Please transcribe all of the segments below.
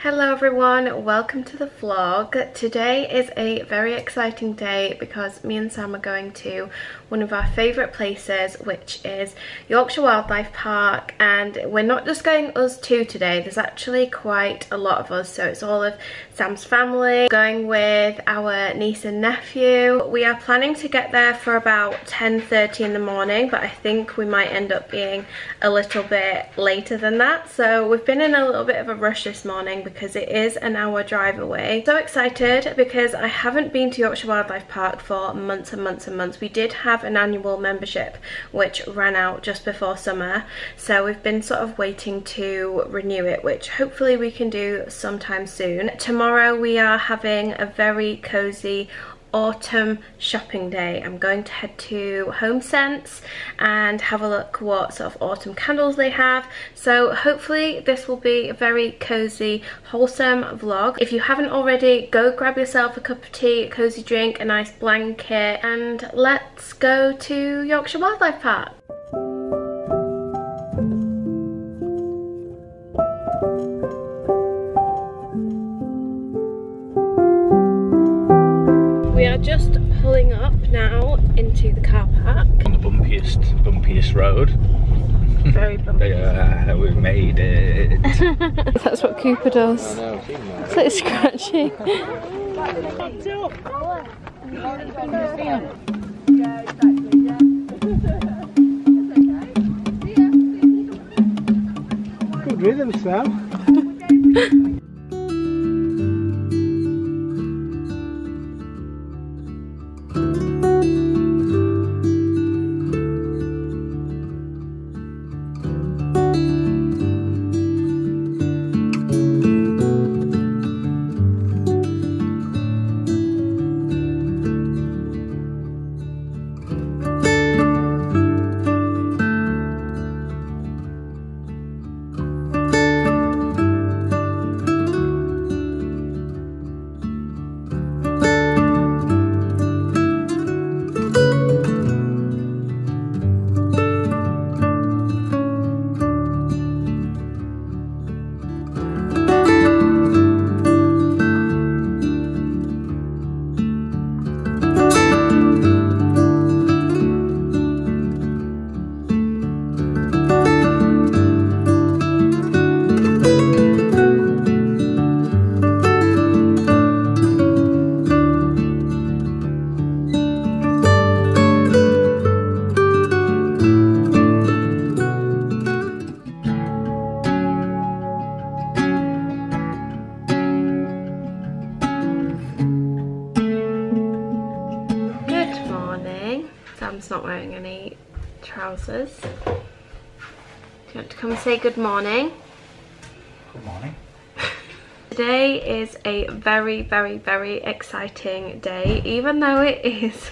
Hello everyone, welcome to the vlog. Today is a very exciting day because me and Sam are going to one of our favourite places, which is Yorkshire Wildlife Park, and we're not just going us two today, there's actually quite a lot of us, so it's all of Sam's family, going with our niece and nephew. We are planning to get there for about 10:30 in the morning, but I think we might end up being a little bit later than that, so we've been in a little bit of a rush this morning because it is an hour drive away. So excited because I haven't been to Yorkshire Wildlife Park for months and months and months. We did have an annual membership which ran out just before summer, so we've been sort of waiting to renew it, which hopefully we can do sometime soon. Tomorrow we are having a very cozy autumn shopping day. I'm going to head to HomeSense and have a look what sort of autumn candles they have, so hopefully this will be a very cozy, wholesome vlog. If you haven't already, go grab yourself a cup of tea, a cozy drink, a nice blanket, and let's go to Yorkshire Wildlife Park. We are just pulling up now into the car park. On the bumpiest road. Very bumpy. Yeah, we've made it. That's what Cooper does. It's like scratching. Good rhythm, Sam. Sam's not wearing any trousers. Do you want to come and say good morning? Good morning. Today is a very, very, very exciting day, even though it is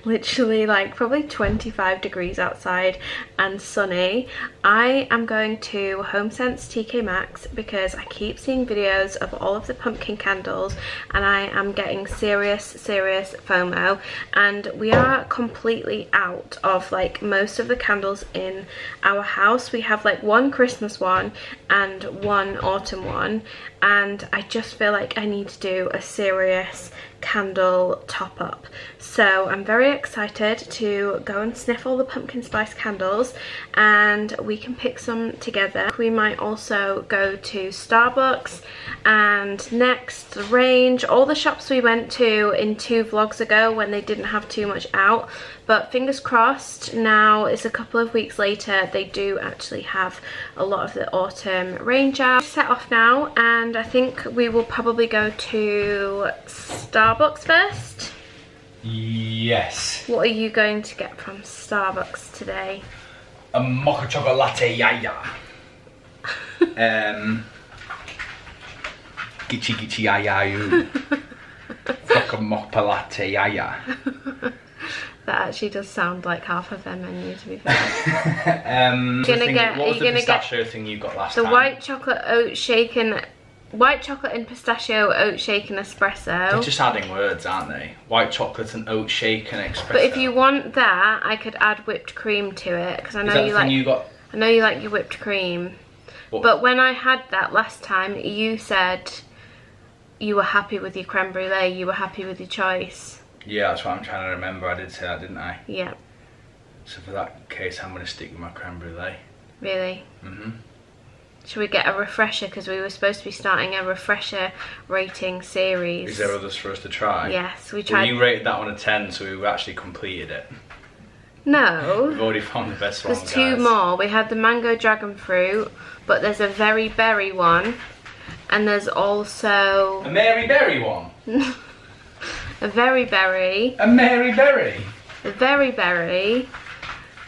literally like probably 25 degrees outside and sunny. I am going to HomeSense TK Maxx because I keep seeing videos of all of the pumpkin candles and I am getting serious FOMO, and we are completely out of like most of the candles in our house. We have like one Christmas one and one autumn one, and I just feel like I need to do a serious candle top up. So I'm very excited to go and sniff all the pumpkin spice candles and we can pick some together. We might also go to Starbucks and Next, Range, all the shops we went to in 2 vlogs ago when they didn't have too much out, but fingers crossed, now it's a couple of weeks later, they do actually have a lot of the autumn range out. Set off now and I think we will probably go to Starbucks first. Yes. What are you going to get from Starbucks today? A mocha chocolate latte, yaya. Gitchy gitchy yaya you. Mocha mocha latte, yaya. That actually does sound like half of their menu, to be fair. What was the pistachio thing you got last time? The white chocolate oat shaken White chocolate and pistachio oat shake and espresso. They're just adding words, aren't they? White chocolate and oat shake and espresso. But if you want that, I could add whipped cream to it because I know you like. I know you like your whipped cream. But when I had that last time, you said you were happy with your creme brulee, you were happy with your choice. Yeah, that's what I'm trying to remember. I did say that, didn't I? Yeah. So for that case, I'm going to stick with my creme brulee. Really? Mm-hmm. Should we get a refresher? Because we were supposed to be starting a refresher rating series. Is there others for us to try? Yes, we tried. Well, you rated that one a 10, so we actually completed it. No. We've already found the best one, There's two more. We had the mango dragon fruit, but there's a very berry one. And there's also... A Mary Berry one? a very berry. A Mary Berry? A very berry.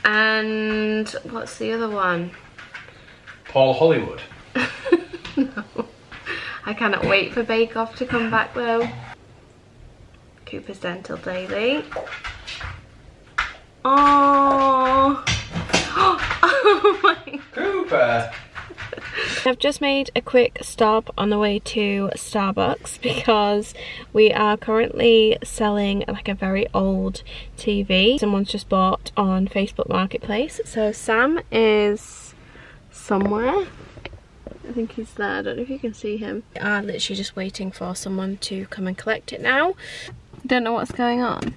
And what's the other one? Paul Hollywood? No. I cannot wait for Bake Off to come back though. Cooper's Dental Daily. Oh, oh my. Cooper! I've just made a quick stop on the way to Starbucks because we are currently selling like a very old TV someone's just bought on Facebook Marketplace. So Sam is somewhere. I think he's there. I don't know if you can see him. We are literally just waiting for someone to come and collect it now. Don't know what's going on.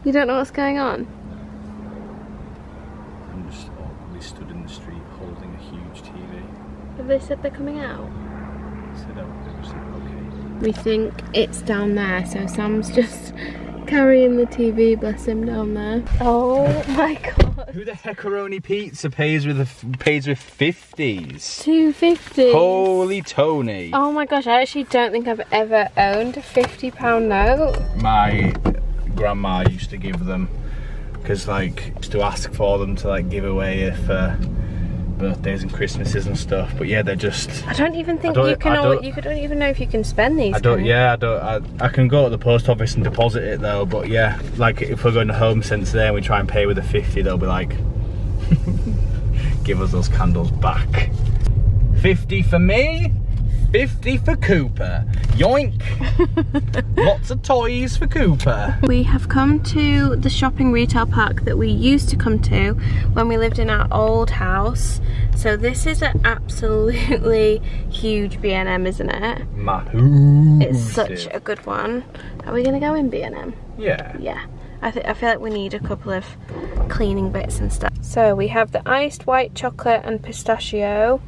You don't know what's going on? I'm just awkwardly stood in the street holding a huge TV. Have they said they're coming out? Said okay. We think it's down there, so Sam's just carrying the TV, bless him, down there. Oh my god. Who the heckaroni pizza pays with 50s? 250. Holy Tony. Oh my gosh, I actually don't think I've ever owned a £50 note. My grandma used to give them, because like used to ask for them to like give away for birthdays and Christmases and stuff. But yeah, they're just, I don't even think you can. You don't even know if you can spend these. I can go to the post office and deposit it though. But yeah, like if we're going to HomeSense there and we try and pay with a 50, they'll be like, give us those candles back. 50 for me, 50 for Cooper. Yoink! Lots of toys for Cooper. We have come to the shopping retail park that we used to come to when we lived in our old house. So this is an absolutely huge B&M, isn't it? Massive. It's such a good one. Are we gonna go in B&M? Yeah. Yeah. I feel like we need a couple of cleaning bits and stuff. So we have the iced white chocolate and pistachio.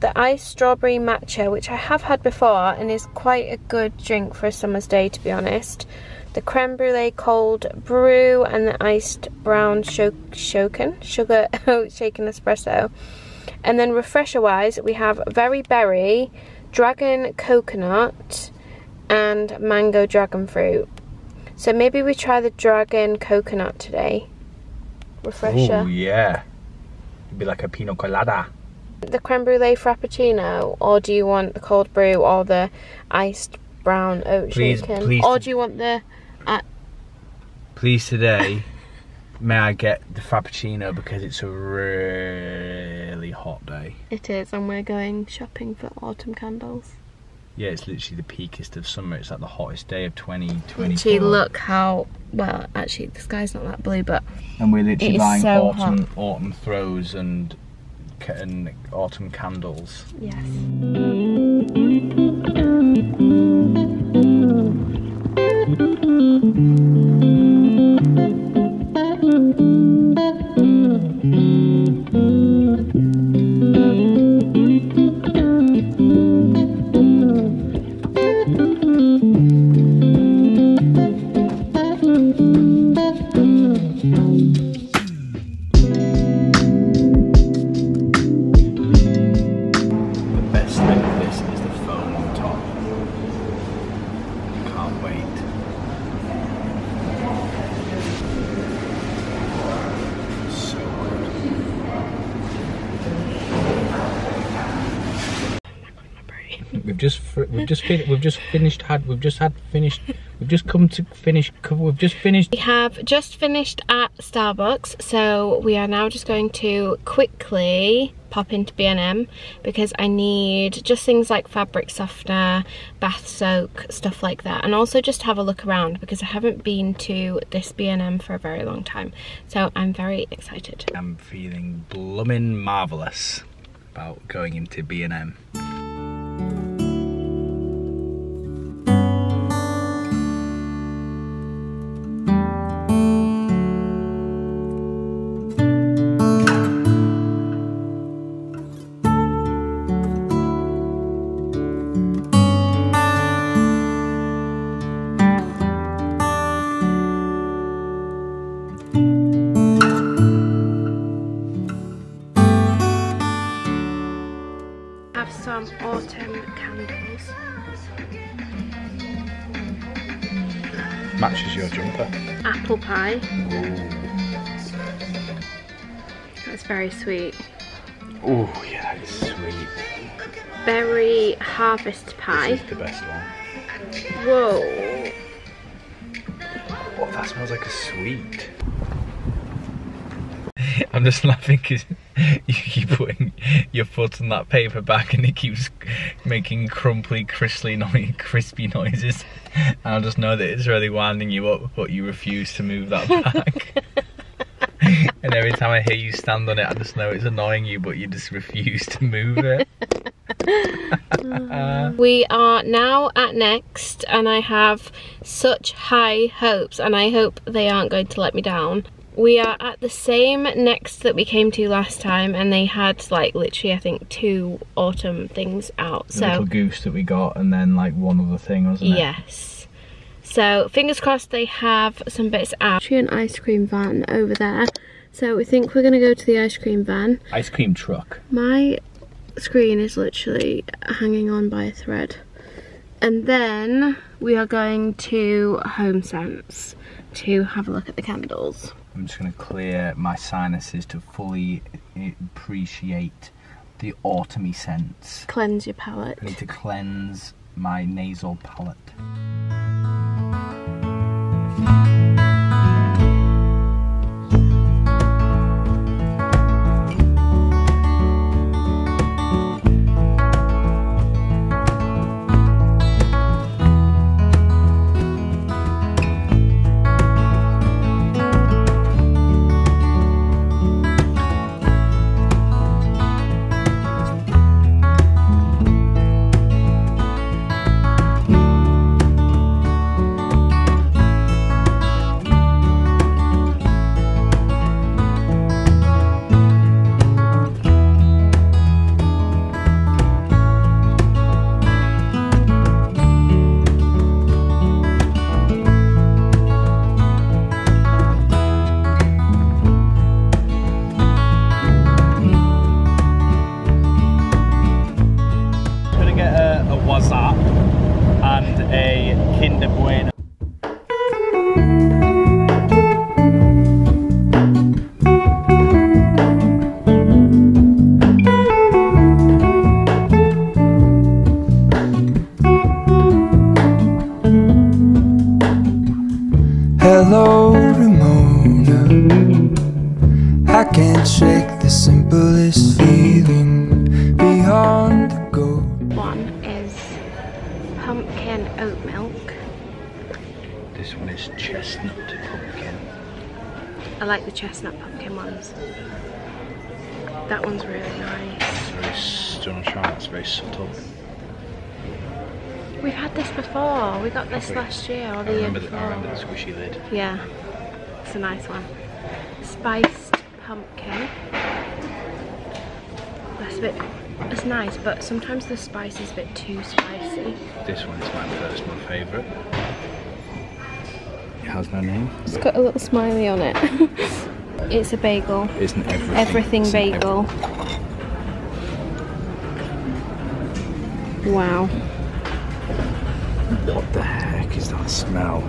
The iced strawberry matcha, which I have had before and is quite a good drink for a summer's day, to be honest. The creme brulee cold brew and the iced brown sugar shaken espresso. And then refresher wise, we have very berry, dragon coconut and mango dragon fruit. So maybe we try the dragon coconut today. Refresher. Oh yeah. It'd be like a pina colada. The creme brulee frappuccino, or do you want the cold brew or the iced brown oat shaken? Please, or do you want the please today may I get the frappuccino because it's a really hot day. It is, and we're going shopping for autumn candles. Yeah, it's literally the peakest of summer. It's like the hottest day of 2024. Actually, look how, well, actually the sky's not that blue, but and we're literally buying so autumn throws and autumn candles. Yes. We've just finished. We have just finished at Starbucks, so we are now just going to quickly pop into B&M because I need just things like fabric softener, bath soak, stuff like that, and also just have a look around because I haven't been to this B&M for a very long time, so I'm very excited. I'm feeling blooming marvellous about going into B&M. Some autumn candles. Matches your jumper. Apple pie. Ooh. That's very sweet. Oh yeah, it's sweet. Berry harvest pie. This is the best one. Whoa. Oh, that smells like a sweet. I'm just laughing because you keep putting your foot on that paper bag and it keeps making crumply, crispy noises. And I just know that it's really winding you up, but you refuse to move that bag. And every time I hear you stand on it, I just know it's annoying you, but you just refuse to move it. We are now at Next, and I have such high hopes, and I hope they aren't going to let me down. We are at the same Next that we came to last time, and they had like literally I think 2 autumn things out. The little goose that we got, and then like one other thing, wasn't it? Yes. So fingers crossed they have some bits out. Actually an ice cream van over there. So we think we're gonna go to the ice cream van. Ice cream truck. My screen is literally hanging on by a thread. And then we are going to HomeSense to have a look at the candles. I'm just going to clear my sinuses to fully appreciate the autumny scents. Cleanse your palate. I need to cleanse my nasal palate. Hello, Ramona. I can't shake the simplest feeling beyond the goal. One is pumpkin oat milk. This one is chestnut pumpkin. I like the chestnut pumpkin ones. That one's really nice. It's very, it's very subtle. We've had this before. We got this last year or the year before. I remember the squishy lid. Yeah, it's a nice one. Spiced pumpkin. That's a bit, it's nice, but sometimes the spice is a bit too spicy. This one's my personal favourite. It has no name. It's got a little smiley on it. It's a bagel. Isn't everything? Everything bagel. Wow. What the heck is that smell?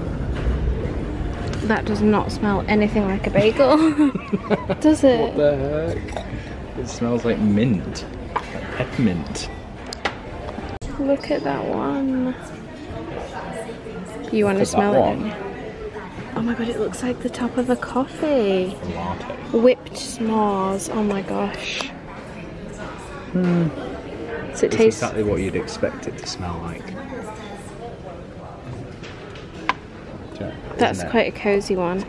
That does not smell anything like a bagel. Does it? What the heck? It smells like mint. Like peppermint. Look at that one. You want to smell it? Oh my god, it looks like the top of a coffee. Whipped s'mores. Oh my gosh. So it tastes exactly what you'd expect it to smell like. That's quite a cozy one.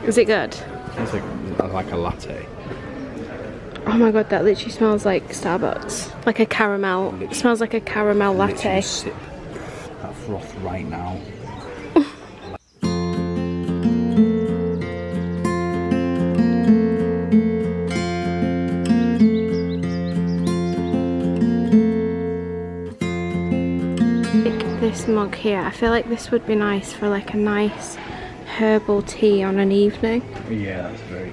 Is it good? It's like a latte. Oh my god, that literally smells like Starbucks. Like a caramel. It smells like a caramel latte. Sip that froth right now. This mug here, I feel like this would be nice for like a nice herbal tea on an evening. Yeah,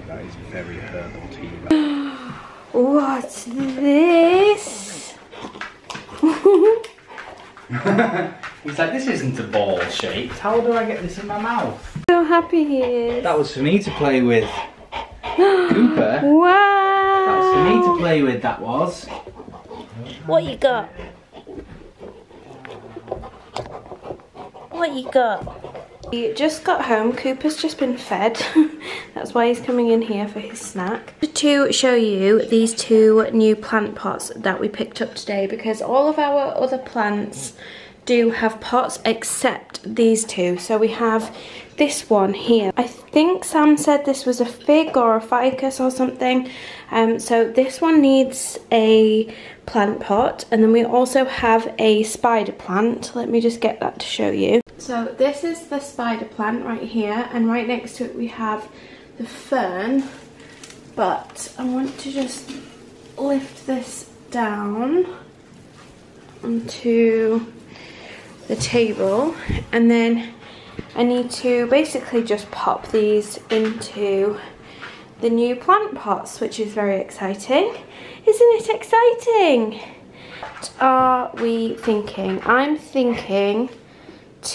that is very herbal tea. What's this? He's like, this isn't a ball shaped. How do I get this in my mouth? So happy he is. That was for me to play with. Cooper. Wow. That was for me to play with, that was. What you got? What you got? We just got home. Cooper's just been fed. That's why he's coming in here for his snack. To show you these two new plant pots that we picked up today, because all of our other plants do have pots except these two. So we have this one here. I think Sam said this was a fig or a ficus or something. So this one needs a plant pot, and then we also have a spider plant. Let me just get that to show you. So this is the spider plant right here, and right next to it we have the fern, but I want to just lift this down onto the table, and then I need to basically just pop these into the new plant pots, which is very exciting. Isn't it exciting? What are we thinking? I'm thinking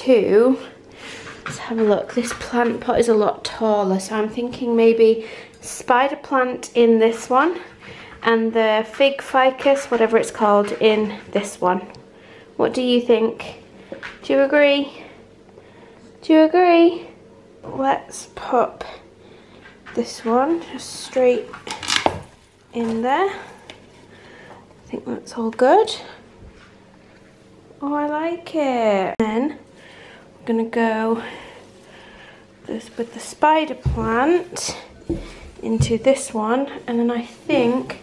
let's have a look. This plant pot is a lot taller, so I'm thinking maybe spider plant in this one and the fig ficus, whatever it's called, in this one. What do you think? Do you agree? Do you agree? Let's pop this one just straight in there. I think that's all good. Oh, I like it. Then I'm gonna go with the spider plant into this one, and then I think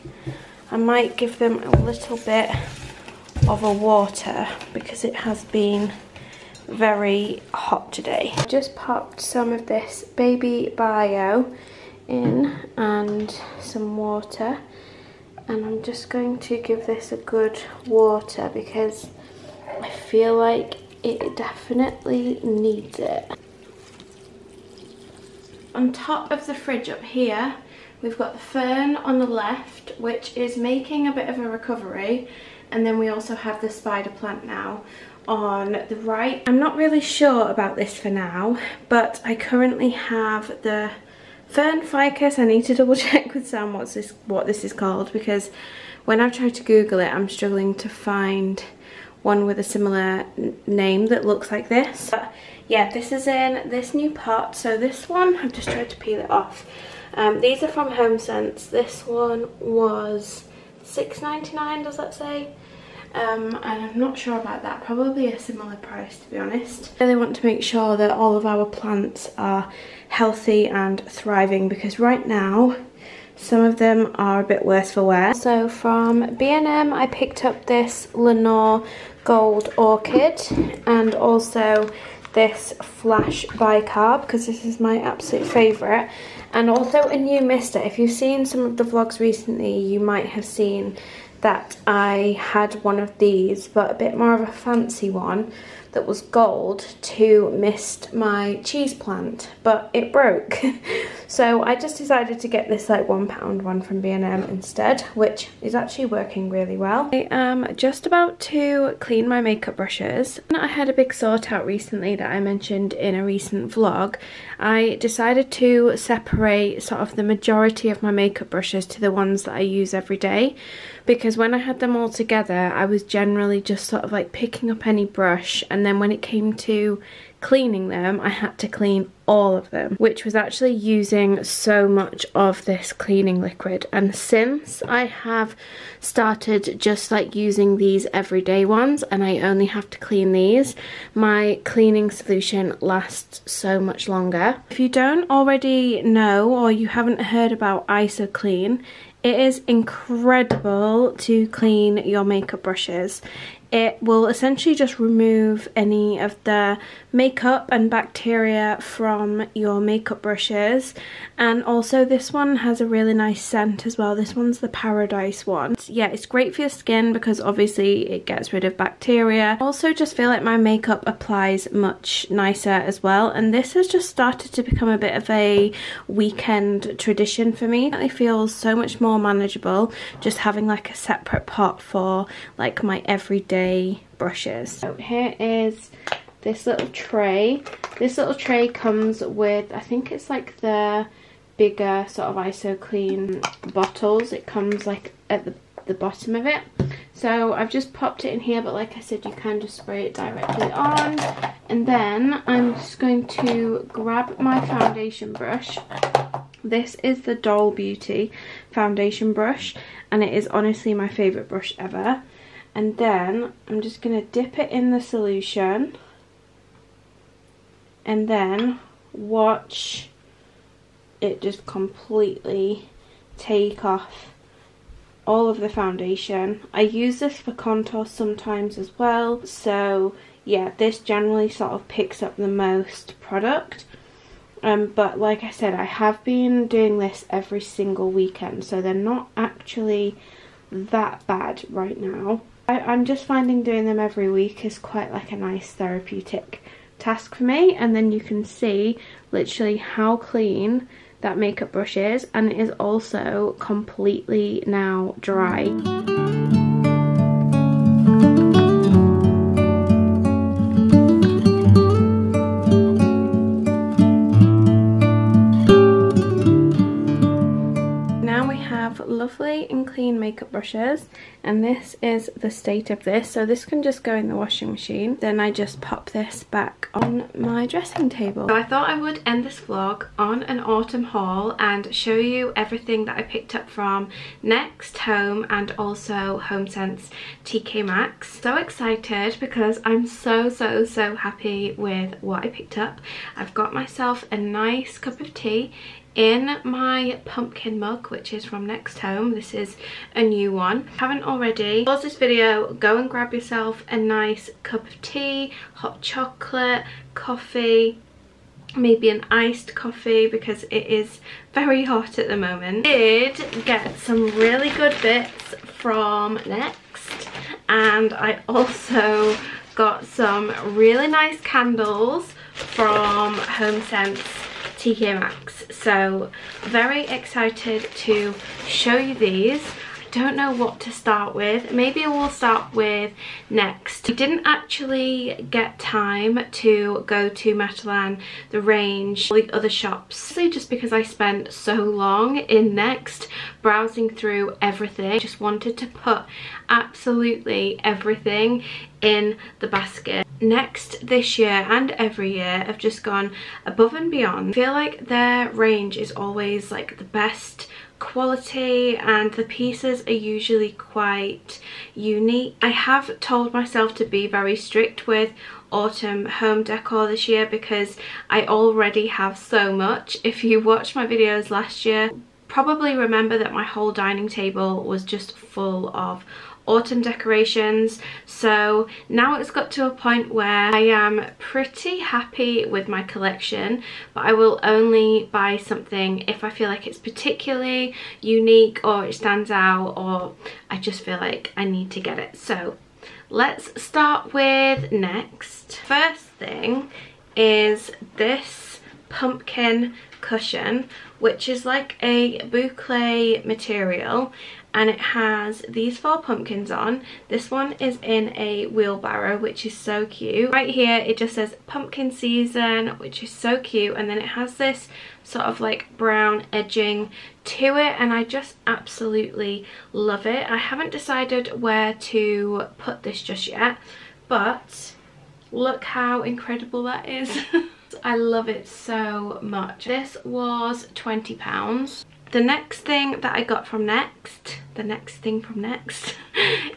I might give them a little bit of a water because it has been very hot today. I just popped some of this baby bio in and some water, and I'm just going to give this a good water because I feel like it definitely needs it. On top of the fridge up here, we've got the fern on the left, which is making a bit of a recovery, and then we also have the spider plant now on the right. I'm not really sure about this for now, but I currently have the fern ficus. I need to double check with Sam what this is called, because when I've tried to Google it, I'm struggling to find one with a similar name that looks like this. But yeah, this is in this new pot. So this one, I've just tried to peel it off. These are from HomeSense. This one was $6.99, does that say? And I'm not sure about that. Probably a similar price, to be honest. I really want to make sure that all of our plants are healthy and thriving, because right now some of them are a bit worse for wear. So from B&M I picked up this Lenore Gold Orchid, and also this Flash Bicarb, because this is my absolute favourite, and also a new mister. If you've seen some of the vlogs recently, you might have seen that I had one of these, but a bit more of a fancy one. that was gold to mist my cheese plant, but it broke. So I just decided to get this like £1 one from B&M instead, which is actually working really well. I am just about to clean my makeup brushes. I had a big sort out recently that I mentioned in a recent vlog. I decided to separate sort of the majority of my makeup brushes to the ones that I use every day, because when I had them all together I was generally just sort of like picking up any brush, and then when it came to cleaning them I had to clean all of them, which was actually using so much of this cleaning liquid. And since I have started just like using these everyday ones and I only have to clean these, my cleaning solution lasts so much longer. If you don't already know or you haven't heard about ISO Clean, it is incredible to clean your makeup brushes. It will essentially just remove any of the makeup and bacteria from your makeup brushes, and also this one has a really nice scent as well. This one's the Paradise one. Yeah, it's great for your skin because obviously it gets rid of bacteria. I also just feel like my makeup applies much nicer as well, and this has just started to become a bit of a weekend tradition for me. It feels so much more manageable just having like a separate pot for like my everyday brushes. So here is this little tray. This little tray comes with, I think it's like the bigger sort of ISO Clean bottles. It comes like at the bottom of it. So I've just popped it in here, but like I said, you can just spray it directly on. And then I'm just going to grab my foundation brush. This is the Doll Beauty foundation brush, and it is honestly my favourite brush ever. And then I'm just going to dip it in the solution and then watch it just completely take off all of the foundation. I use this for contour sometimes as well, so yeah, this generally sort of picks up the most product. But like I said, I have been doing this every single weekend, so they're not actually that bad right now. I'm just finding doing them every week is quite like a nice therapeutic task for me. And then you can see literally how clean that makeup brush is, and it is also completely now dry. Lovely and clean makeup brushes, and this is the state of this. So this can just go in the washing machine, then I just pop this back on my dressing table. So I thought I would end this vlog on an autumn haul and show you everything that I picked up from Next Home and also HomeSense TK Maxx. So excited because I'm so happy with what I picked up. I've got myself a nice cup of tea in my pumpkin mug, which is from Next Home. This is a new one. If you haven't already, pause this video, go and grab yourself a nice cup of tea, hot chocolate, coffee, maybe an iced coffee because it is very hot at the moment. I did get some really good bits from Next, and I also got some really nice candles from HomeSense TK Maxx. So very excited to show you these. I don't know what to start with. Maybe we'll start with Next. I didn't actually get time to go to Matalan, the Range, all the other shops, just because I spent so long in Next browsing through everything. I just wanted to put absolutely everything in the basket. Next this year and every year have just gone above and beyond. I feel like their range is always like the best quality and the pieces are usually quite unique. I have told myself to be very strict with autumn home decor this year because I already have so much. If you watched my videos last year, probably remember that my whole dining table was just full of autumn decorations. So now it's got to a point where I am pretty happy with my collection, but I will only buy something if I feel like it's particularly unique or it stands out or I just feel like I need to get it. So let's start with Next. First thing is this pumpkin cushion, which is like a boucle material, and it has these 4 pumpkins on. This one is in a wheelbarrow, which is so cute. Right here it just says pumpkin season, which is so cute, and then it has this sort of like brown edging to it, and I just absolutely love it. I haven't decided where to put this just yet, but look how incredible that is. I love it so much. This was £20. The next thing that I got from Next,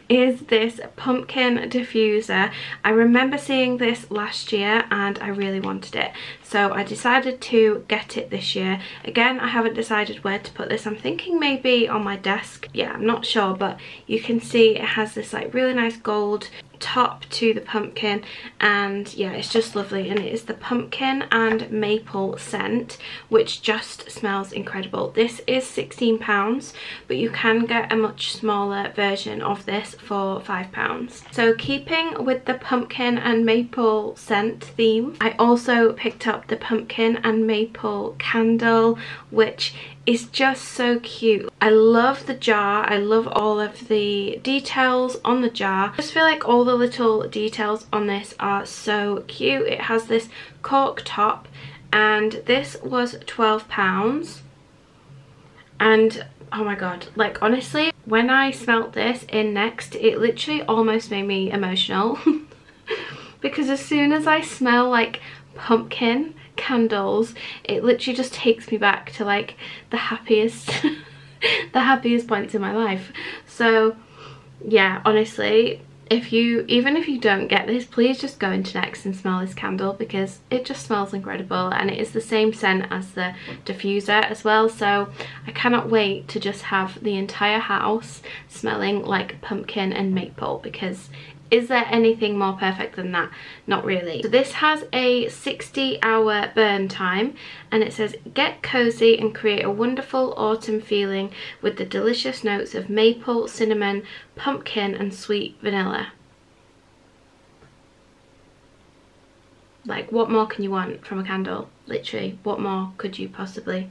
is this pumpkin diffuser. I remember seeing this last year and I really wanted it, so I decided to get it this year. Again, I haven't decided where to put this. I'm thinking maybe on my desk. Yeah, I'm not sure, but you can see it has this like really nice gold top to the pumpkin, and yeah, it's just lovely. And it is the pumpkin and maple scent, which just smells incredible. This is £16, but you can get a much smaller version of this for £5. So keeping with the pumpkin and maple scent theme, I also picked up the pumpkin and maple candle, which is just so cute. I love the jar. I love all of the details on the jar. I just feel like all the little details on this are so cute. It has this cork top, and this was £12. And oh my god, like honestly, when I smelt this in Next, it literally almost made me emotional. Because as soon as I smell like pumpkin candles, it literally just takes me back to like the happiest the happiest points in my life. So yeah, honestly, even if you don't get this, please just go into Next and smell this candle, because it just smells incredible, and it is the same scent as the diffuser as well. So I cannot wait to just have the entire house smelling like pumpkin and maple, because is there anything more perfect than that? Not really. So this has a 60-hour burn time, and it says get cozy and create a wonderful autumn feeling with the delicious notes of maple, cinnamon, pumpkin and sweet vanilla. Like, what more can you want from a candle? Literally, what more could you possibly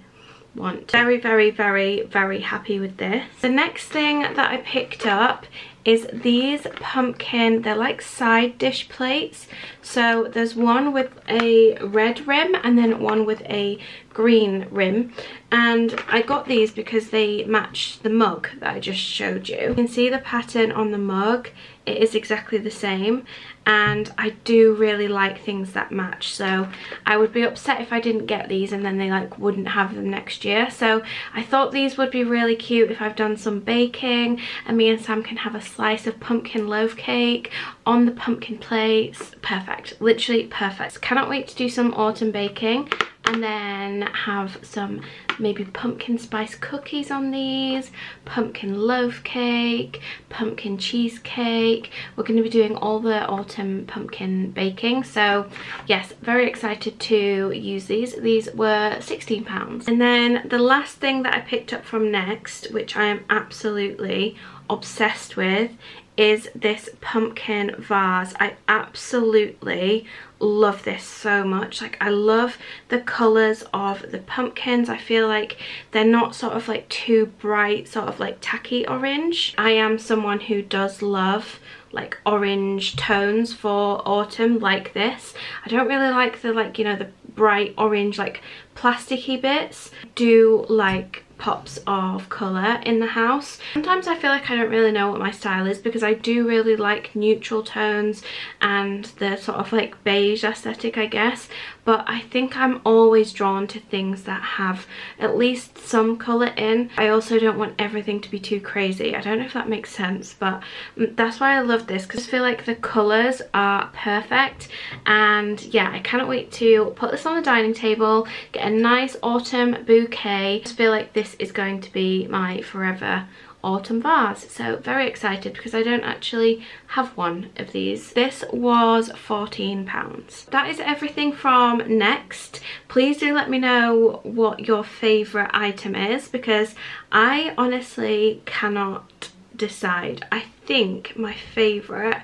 want? Very, very, very, very happy with this. The next thing that I picked up is these pumpkin, they're like side dish plates. So there's one with a red rim and then one with a green rim, and I got these because they match the mug that I just showed you. You can see the pattern on the mug, it is exactly the same, and I do really like things that match. So I would be upset if I didn't get these and then they like wouldn't have them next year. So I thought these would be really cute if I've done some baking and me and Sam can have a slice of pumpkin loaf cake on the pumpkin plates. Perfect, literally perfect. Cannot wait to do some autumn baking and then have some maybe pumpkin spice cookies on these, pumpkin loaf cake, pumpkin cheesecake. We're going to be doing all the autumn pumpkin baking, so yes, very excited to use these. These were £16. And then the last thing that I picked up from Next, which I am absolutely obsessed with, is this pumpkin vase. I absolutely love this so much. Like, I love the colours of the pumpkins. I feel like they're not sort of like too bright, sort of like tacky orange. I am someone who does love like orange tones for autumn like this. I don't really like the, like, you know, the bright orange like plasticky bits. I do like pops of colour in the house. Sometimes I feel like I don't really know what my style is, because I do really like neutral tones and the sort of like beige aesthetic, I guess, but I think I'm always drawn to things that have at least some colour in. I also don't want everything to be too crazy. I don't know if that makes sense, but that's why I love this, because I feel like the colours are perfect. And yeah, I cannot wait to put this on the dining table, get a nice autumn bouquet. I just feel like this is going to be my forever autumn vase, so very excited because I don't actually have one of these. This was £14. That is everything from Next. Please do let me know what your favourite item is, because I honestly cannot decide. I think my favourite,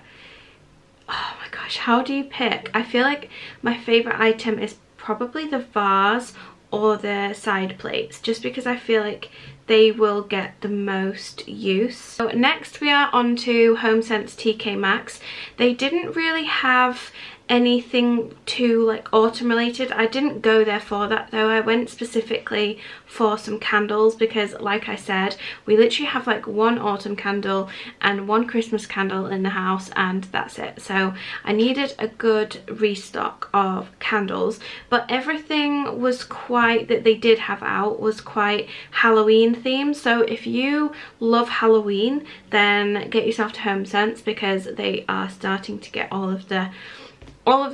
oh my gosh, how do you pick? I feel like my favourite item is probably the vase or the side plates, just because I feel like they will get the most use. So next we are on to HomeSense TK Maxx. They didn't really have anything too like autumn related. I didn't go there for that though. I went specifically for some candles because, like I said, we literally have like one autumn candle and one Christmas candle in the house, and that's it. So I needed a good restock of candles, but everything was quite, that they did have out, was quite Halloween themed. So if you love Halloween, then get yourself to HomeSense because they are starting to get all of the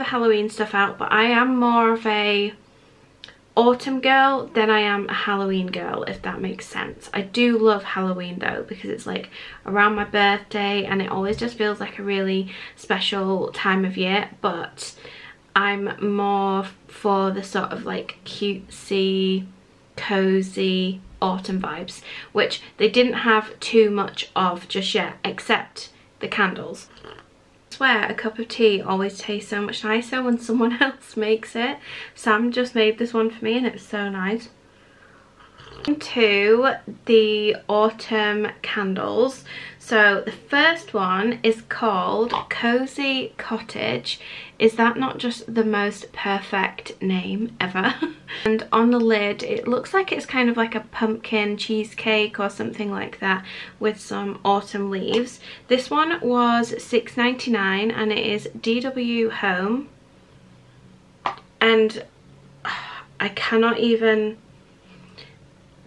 Halloween stuff out. But I am more of a autumn girl than I am a Halloween girl, if that makes sense. I do love Halloween though, because it's like around my birthday and it always just feels like a really special time of year, but I'm more for the sort of like cutesy, cozy autumn vibes, which they didn't have too much of just yet, except the candles. I swear a cup of tea always tastes so much nicer when someone else makes it. Sam just made this one for me and it's so nice. To the autumn candles. So the first one is called Cosy Cottage. Is that not just the most perfect name ever? And on the lid it looks like it's kind of like a pumpkin cheesecake or something like that with some autumn leaves. This one was $6.99 and it is DW Home, and I cannot even...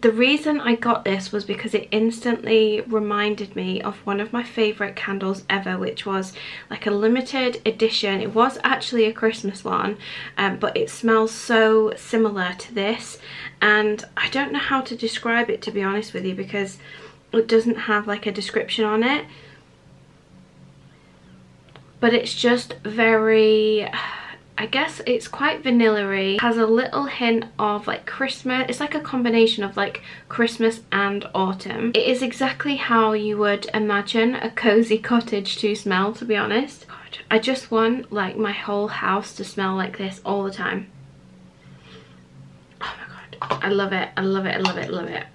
The reason I got this was because it instantly reminded me of one of my favourite candles ever, which was like a limited edition. It was actually a Christmas one, but it smells so similar to this, and I don't know how to describe it, to be honest with you, because it doesn't have like a description on it. But it's just very... I guess it's quite vanilla-y. It has a little hint of like Christmas. It's like a combination of like Christmas and autumn. It is exactly how you would imagine a cozy cottage to smell, to be honest. God, I just want like my whole house to smell like this all the time. Oh my god, I love it, I love it, I love it, I love it.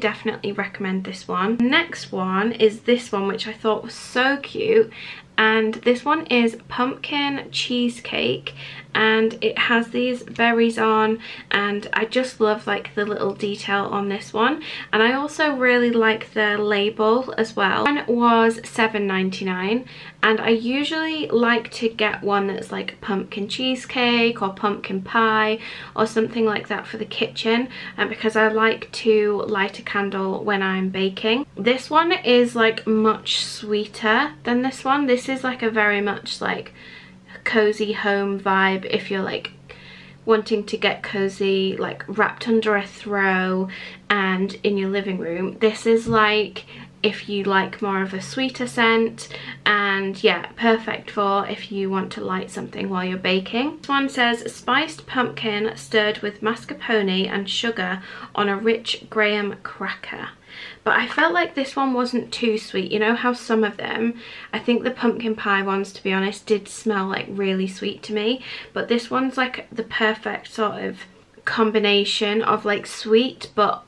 Definitely recommend this one. Next one is this one, which I thought was so cute, and this one is pumpkin cheesecake, and it has these berries on, and I just love like the little detail on this one, and I also really like the label as well. One was $7.99, and I usually like to get one that's like pumpkin cheesecake or pumpkin pie or something like that for the kitchen, because I like to light a candle when I'm baking. This one is like much sweeter than this one. This is like a very much like cozy home vibe if you're like wanting to get cozy, like wrapped under a throw and in your living room. This is like if you like more of a sweeter scent, and yeah, perfect for if you want to light something while you're baking. This one says spiced pumpkin stirred with mascarpone and sugar on a rich graham cracker. But I felt like this one wasn't too sweet. You know how some of them, I think the pumpkin pie ones, to be honest, did smell like really sweet to me, but this one's like the perfect sort of combination of like sweet but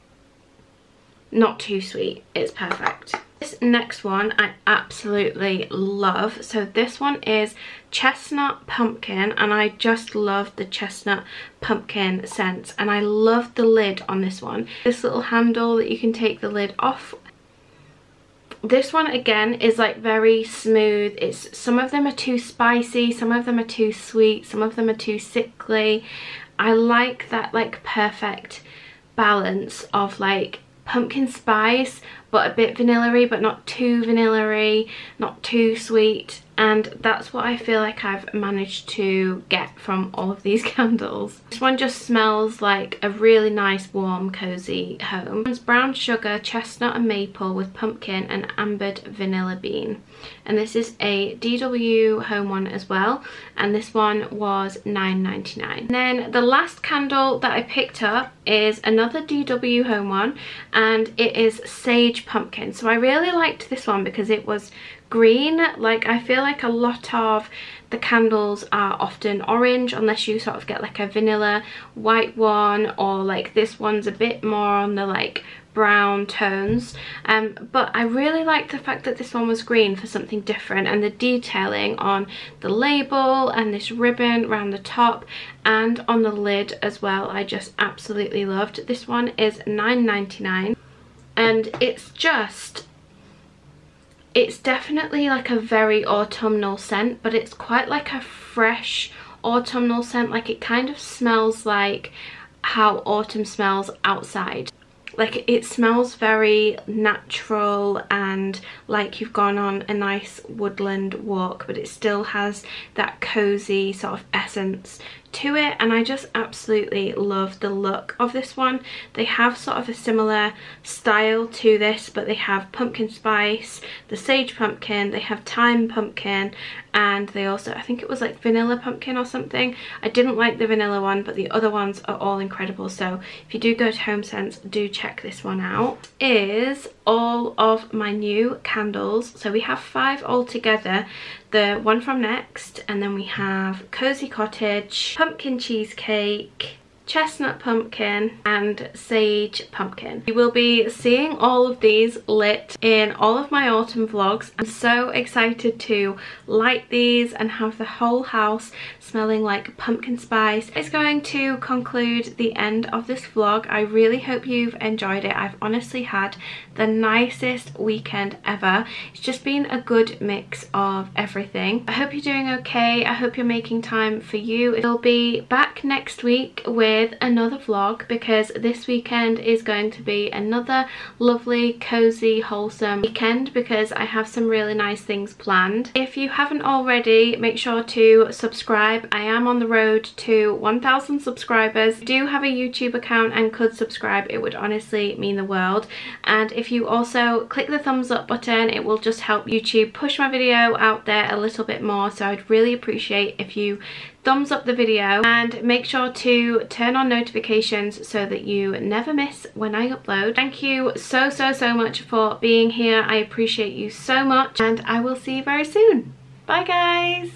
not too sweet. It's perfect. This next one I absolutely love. So this one is chestnut pumpkin, and I just love the chestnut pumpkin scent, and I love the lid on this one. This little handle that you can take the lid off. This one again is like very smooth. It's, some of them are too spicy, some of them are too sweet, some of them are too sickly. I like that like perfect balance of like pumpkin spice but a bit vanilla-y, but not too vanilla-y, not too sweet, and that's what I feel like I've managed to get from all of these candles. This one just smells like a really nice warm cozy home. It's brown sugar, chestnut and maple with pumpkin and ambered vanilla bean, and this is a DW Home one as well, and this one was $9.99. And then the last candle that I picked up is another DW Home one, and it is sage sage pumpkin. So I really liked this one because it was green. Like, I feel like a lot of the candles are often orange unless you sort of get like a vanilla white one, or like this one's a bit more on the like brown tones, but I really liked the fact that this one was green for something different, and the detailing on the label and this ribbon around the top and on the lid as well, I just absolutely loved. This one is $9.99, and it's definitely like a very autumnal scent, but it's quite like a fresh autumnal scent. Like, it kind of smells like how autumn smells outside. Like, it smells very natural and like you've gone on a nice woodland walk, but it still has that cozy sort of essence to it, and I just absolutely love the look of this one. They have sort of a similar style to this, but they have pumpkin spice, the sage pumpkin, they have thyme pumpkin, and they also, I think it was like vanilla pumpkin or something. I didn't like the vanilla one, but the other ones are all incredible. So if you do go to HomeSense, do check this one out. Is all of my new candles. So we have 5 altogether. The one from Next, and then we have Cozy Cottage, Pumpkin Cheesecake, Chestnut Pumpkin, and Sage Pumpkin. You will be seeing all of these lit in all of my autumn vlogs. I'm so excited to light these and have the whole house smelling like pumpkin spice. It's going to conclude the end of this vlog. I really hope you've enjoyed it. I've honestly had the nicest weekend ever. It's just been a good mix of everything. I hope you're doing okay. I hope you're making time for you. We'll be back next week with another vlog, because this weekend is going to be another lovely, cozy, wholesome weekend, because I have some really nice things planned. If you haven't already, make sure to subscribe. I am on the road to 1,000 subscribers. I do have a YouTube account and could subscribe. It would honestly mean the world. And if you also click the thumbs up button, it will just help YouTube push my video out there a little bit more. So I'd really appreciate if you thumbs up the video, and make sure to turn on notifications so that you never miss when I upload. Thank you so much for being here. I appreciate you so much, and I will see you very soon. Bye guys.